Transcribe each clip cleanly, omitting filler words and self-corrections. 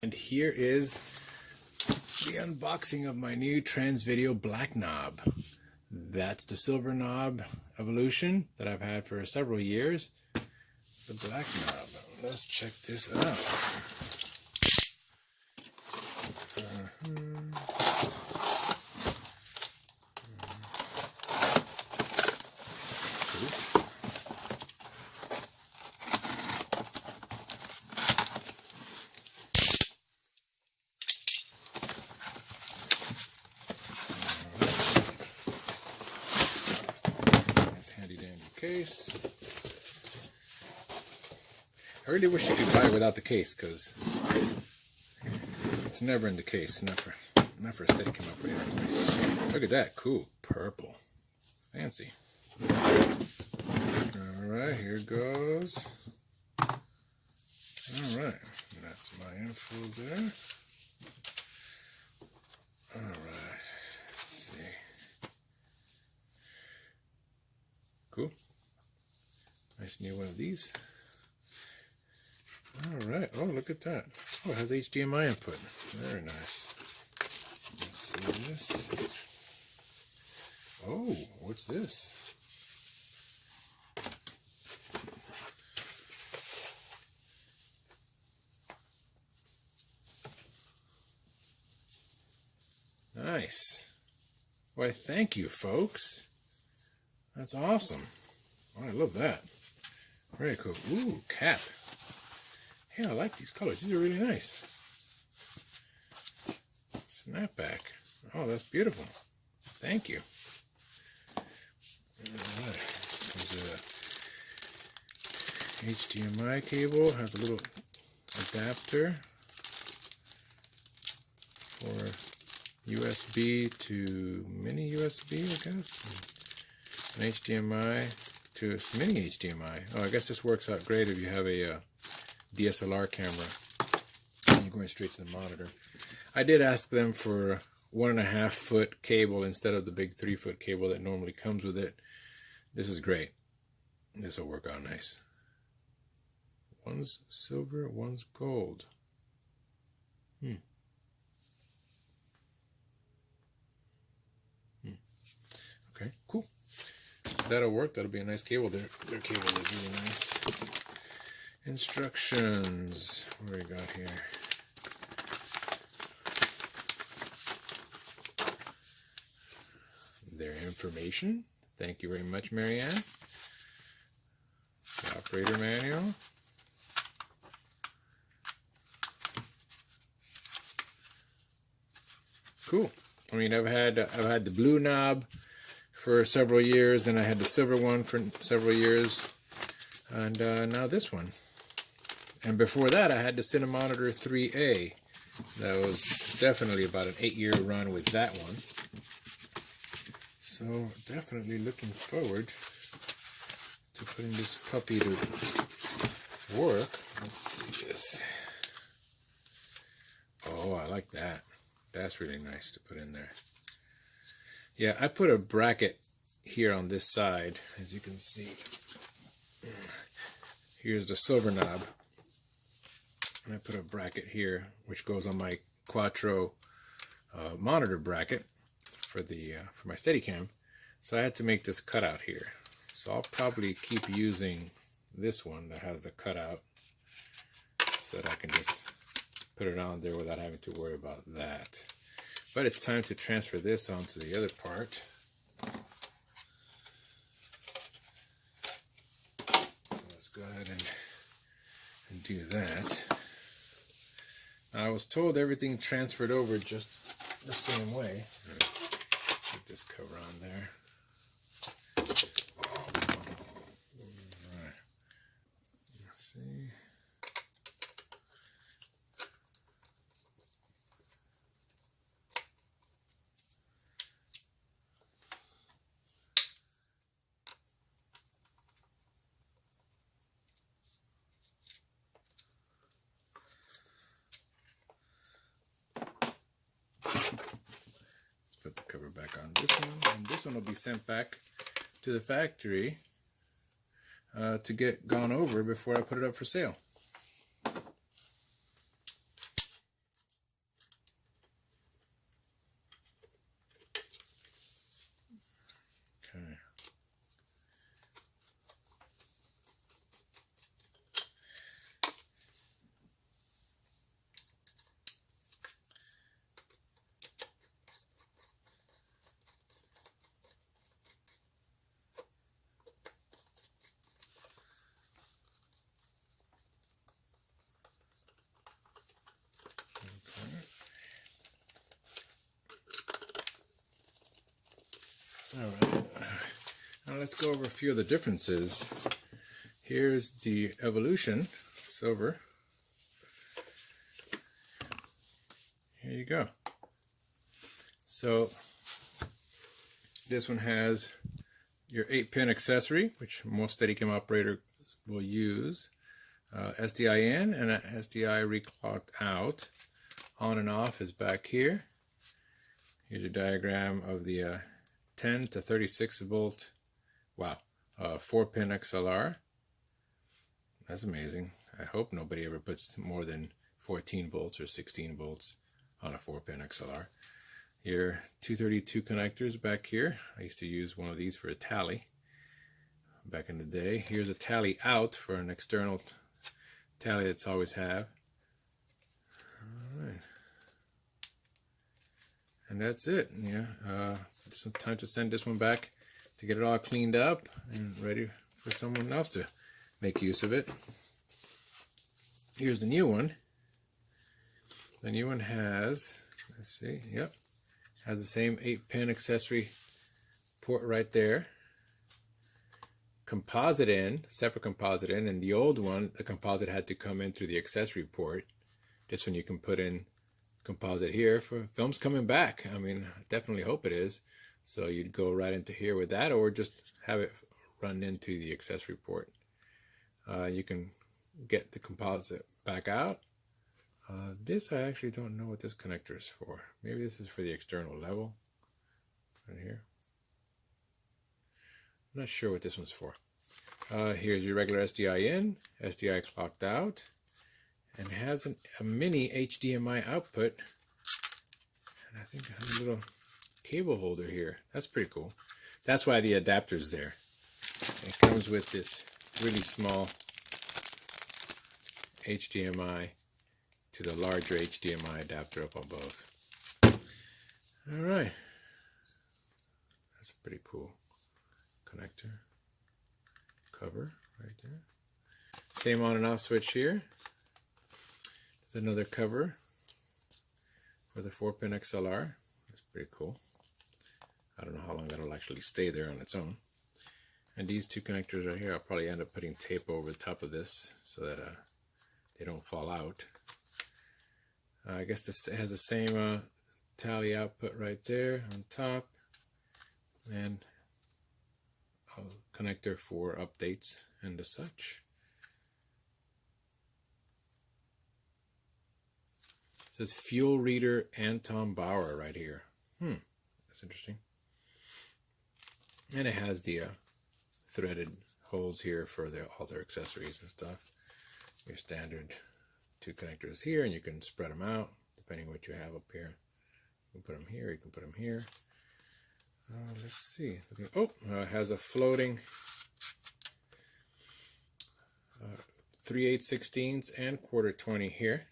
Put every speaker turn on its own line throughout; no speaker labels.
And here is the unboxing of my new Transvideo black knob. That's the silver knob evolution that I've had for several years. The black knob. Let's check this out. Case. I really wish you could buy it without the case, because it's never in the case. Not for a Steadicam operator. Look at that, cool purple, fancy. All right, here goes. All right, that's my info there. All right, let's see. Cool. Nice new one of these. Alright, oh look at that. Oh, it has HDMI input. Very nice. Let's see this. Oh, what's this? Nice. Why, thank you, folks. That's awesome. Oh, I love that. Very cool. Ooh, cap. Hey, I like these colors. These are really nice. Snapback. Oh, that's beautiful. Thank you. Alright. There's a HDMI cable. Has a little adapter for USB to mini USB, I guess. An HDMI to mini HDMI. Oh, I guess this works out great if you have a DSLR camera and you're going straight to the monitor. I did ask them for a 1.5 foot cable instead of the big 3 foot cable that normally comes with it. This is great. This will work out nice. One's silver, one's gold. Okay, cool. That'll work. That'll be a nice cable. Their cable is really nice. Instructions. What do we got here? Their information. Thank you very much, Marianne. The operator manual. Cool. I mean, I've had the blue knob for several years, and I had the silver one for several years, and now this one. And before that, I had the Cinemonitor 3A. That was definitely about an 8-year run with that one. So definitely looking forward to putting this puppy to work. Let's see this. Oh, I like that. That's really nice to put in there. Yeah, I put a bracket here on this side, as you can see. Here's the silver knob. And I put a bracket here, which goes on my Quattro monitor bracket for my Steadicam. So I had to make this cutout here. So I'll probably keep using this one that has the cutout, so that I can just put it on there without having to worry about that. But it's time to transfer this onto the other part. So let's go ahead and do that. Now, I was told everything transferred over just the same way. Put this cover on there. Alright. Let's see. Put the cover back on this one, and this one will be sent back to the factory to get gone over before I put it up for sale. Alright, now let's go over a few of the differences. Here's the Evolution Silver. Here you go. So this one has your 8-pin accessory, which most Steadicam operators will use. SDI in and a SDI reclocked out. On and off is back here. Here's your diagram of the 10 to 36 volt, 4-pin XLR. That's amazing. I hope nobody ever puts more than 14 volts or 16 volts on a 4-pin XLR. Your 232 connectors back here. I used to use one of these for a tally back in the day. Here's a tally out for an external tally that's always have. All right. And that's it. Yeah, it's time to send this one back to get it all cleaned up and ready for someone else to make use of it. Here's the new one. The new one has, let's see, yep, has the same 8-pin accessory port right there. Composite in, separate composite in, and the old one, the composite had to come in through the accessory port. This one you can put in composite here for films coming back. I mean, I definitely hope it is. So you'd go right into here with that, or just have it run into the accessory port. You can get the composite back out. This I actually don't know what this connector is for. Maybe this is for the external level right here. I'm not sure what this one's for. Here's your regular SDI in, SDI clocked out, and it has a mini HDMI output. And I think it has a little cable holder here. That's pretty cool. That's why the adapter's there. It comes with this really small HDMI to the larger HDMI adapter up above. Alright. That's a pretty cool connector. Cover right there. Same on and off switch here. There's another cover for the 4-pin XLR. That's pretty cool. I don't know how long that'll actually stay there on its own. And these two connectors right here, I'll probably end up putting tape over the top of this so that they don't fall out. I guess this has the same tally output right there on top, and a connector for updates and such. It says Fuel Reader Anton Bauer right here. That's interesting. And it has the threaded holes here for all their accessories and stuff. Your standard 2 connectors here, and you can spread them out depending on what you have up here. You can put them here, you can put them here. Let's see. It has a floating 3/8/16 and 1/4-20 here.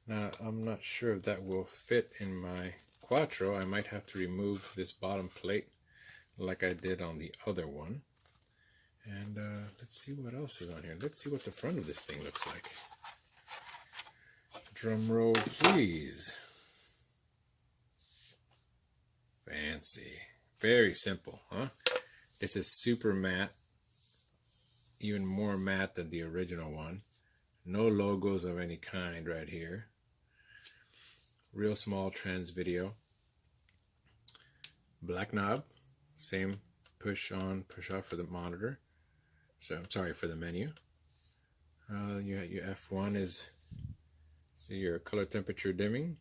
Now I'm not sure if that will fit in my Quattro. I might have to remove this bottom plate like I did on the other one. And let's see what else is on here. Let's see what the front of this thing looks like. Drum roll, please. Fancy. Very simple, huh? This is super matte. Even more matte than the original one. No logos of any kind right here. Real small Transvideo. Black knob. Same push on, push off for the monitor. So I'm sorry, for the menu. Your F1 is your color temperature dimming.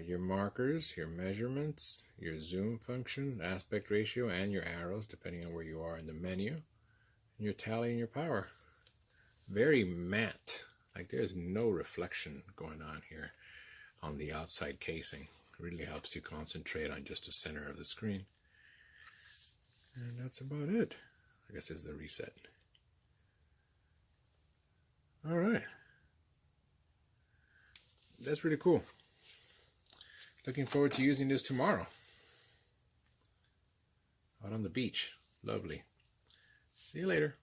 Your markers, your measurements, your zoom function, aspect ratio, and your arrows depending on where you are in the menu. And your tally and your power. Very matte. Like there's no reflection going on here on the outside casing. It really helps you concentrate on just the center of the screen. And that's about it. I guess this is the reset. Alright. That's pretty cool. Looking forward to using this tomorrow. Out on the beach. Lovely. See you later.